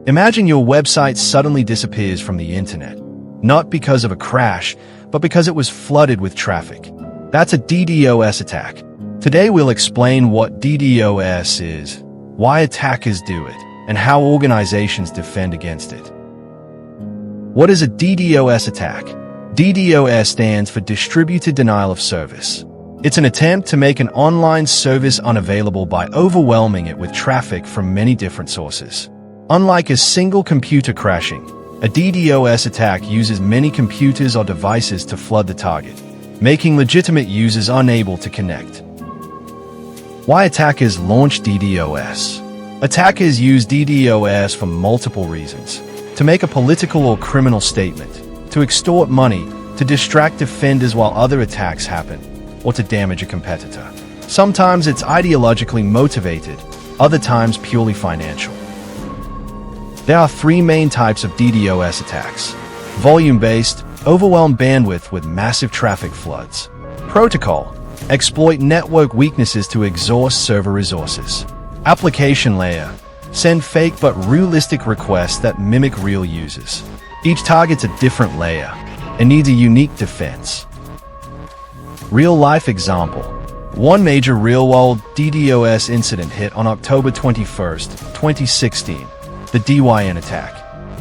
Imagine your website suddenly disappears from the internet, not because of a crash, but because it was flooded with traffic. That's a DDoS attack. Today we'll explain what DDoS is, why attackers do it, and how organizations defend against it. What is a DDoS attack? DDoS stands for Distributed Denial of Service. It's an attempt to make an online service unavailable by overwhelming it with traffic from many different sources. Unlike a single computer crashing, a DDoS attack uses many computers or devices to flood the target, making legitimate users unable to connect. Why attackers launch DDoS? Attackers use DDoS for multiple reasons: to make a political or criminal statement, to extort money, to distract offenders while other attacks happen, or to damage a competitor. Sometimes it's ideologically motivated, other times purely financial. There are three main types of DDoS attacks: volume-based, overwhelm bandwidth with massive traffic floods; protocol, exploit network weaknesses to exhaust server resources; application layer, send fake but realistic requests that mimic real users. Each targets a different layer and needs a unique defense. Real-life example. One major real-world DDoS incident hit on October 21st, 2016, the Dyn Attack.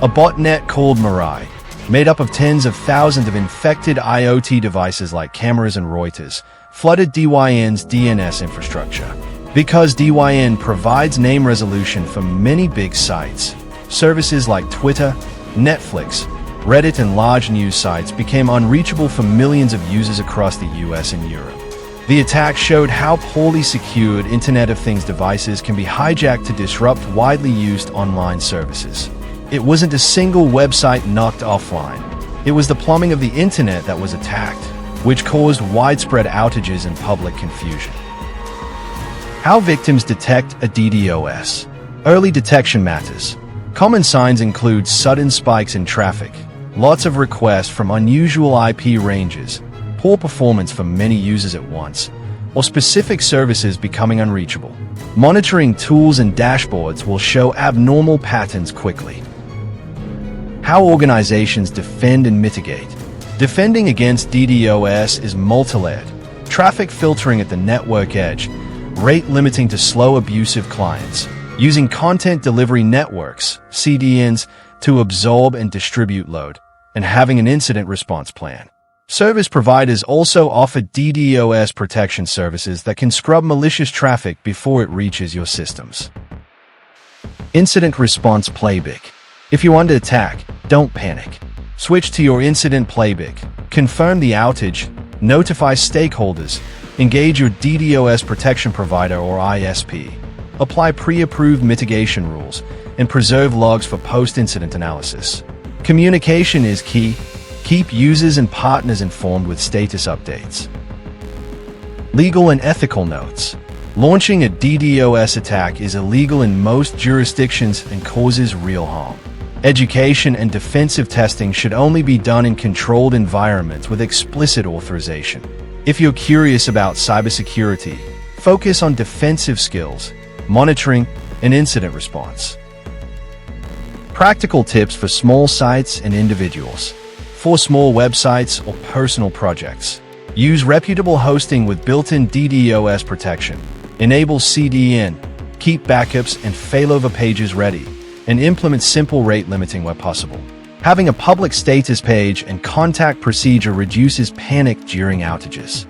A botnet called Mirai, made up of tens of thousands of infected IoT devices like cameras and routers, flooded Dyn's DNS infrastructure. Because Dyn provides name resolution for many big sites, services like Twitter, Netflix, Reddit, and large news sites became unreachable for millions of users across the US and Europe. The attack showed how poorly secured Internet of Things devices can be hijacked to disrupt widely used online services. It wasn't a single website knocked offline. It was the plumbing of the internet that was attacked, which caused widespread outages and public confusion. How victims detect a DDoS. Early detection matters. Common signs include sudden spikes in traffic, lots of requests from unusual IP ranges, poor performance for many users at once, or specific services becoming unreachable. Monitoring tools and dashboards will show abnormal patterns quickly. How organizations defend and mitigate. Defending against DDoS is multi-layered: traffic filtering at the network edge, rate limiting to slow abusive clients, using content delivery networks, CDNs, to absorb and distribute load, and having an incident response plan. Service providers also offer DDoS protection services that can scrub malicious traffic before it reaches your systems. Incident response playbook. If you're under attack, don't panic. Switch to your incident playbook, confirm the outage, notify stakeholders, engage your DDoS protection provider or ISP, apply pre-approved mitigation rules, and preserve logs for post-incident analysis. Communication is key. Keep users and partners informed with status updates. Legal and ethical notes. Launching a DDoS attack is illegal in most jurisdictions and causes real harm. Education and defensive testing should only be done in controlled environments with explicit authorization. If you're curious about cybersecurity, focus on defensive skills, monitoring, and incident response. Practical tips for small sites and individuals. For small websites or personal projects, use reputable hosting with built-in DDoS protection. Enable CDN, keep backups and failover pages ready, and implement simple rate limiting where possible. Having a public status page and contact procedure reduces panic during outages.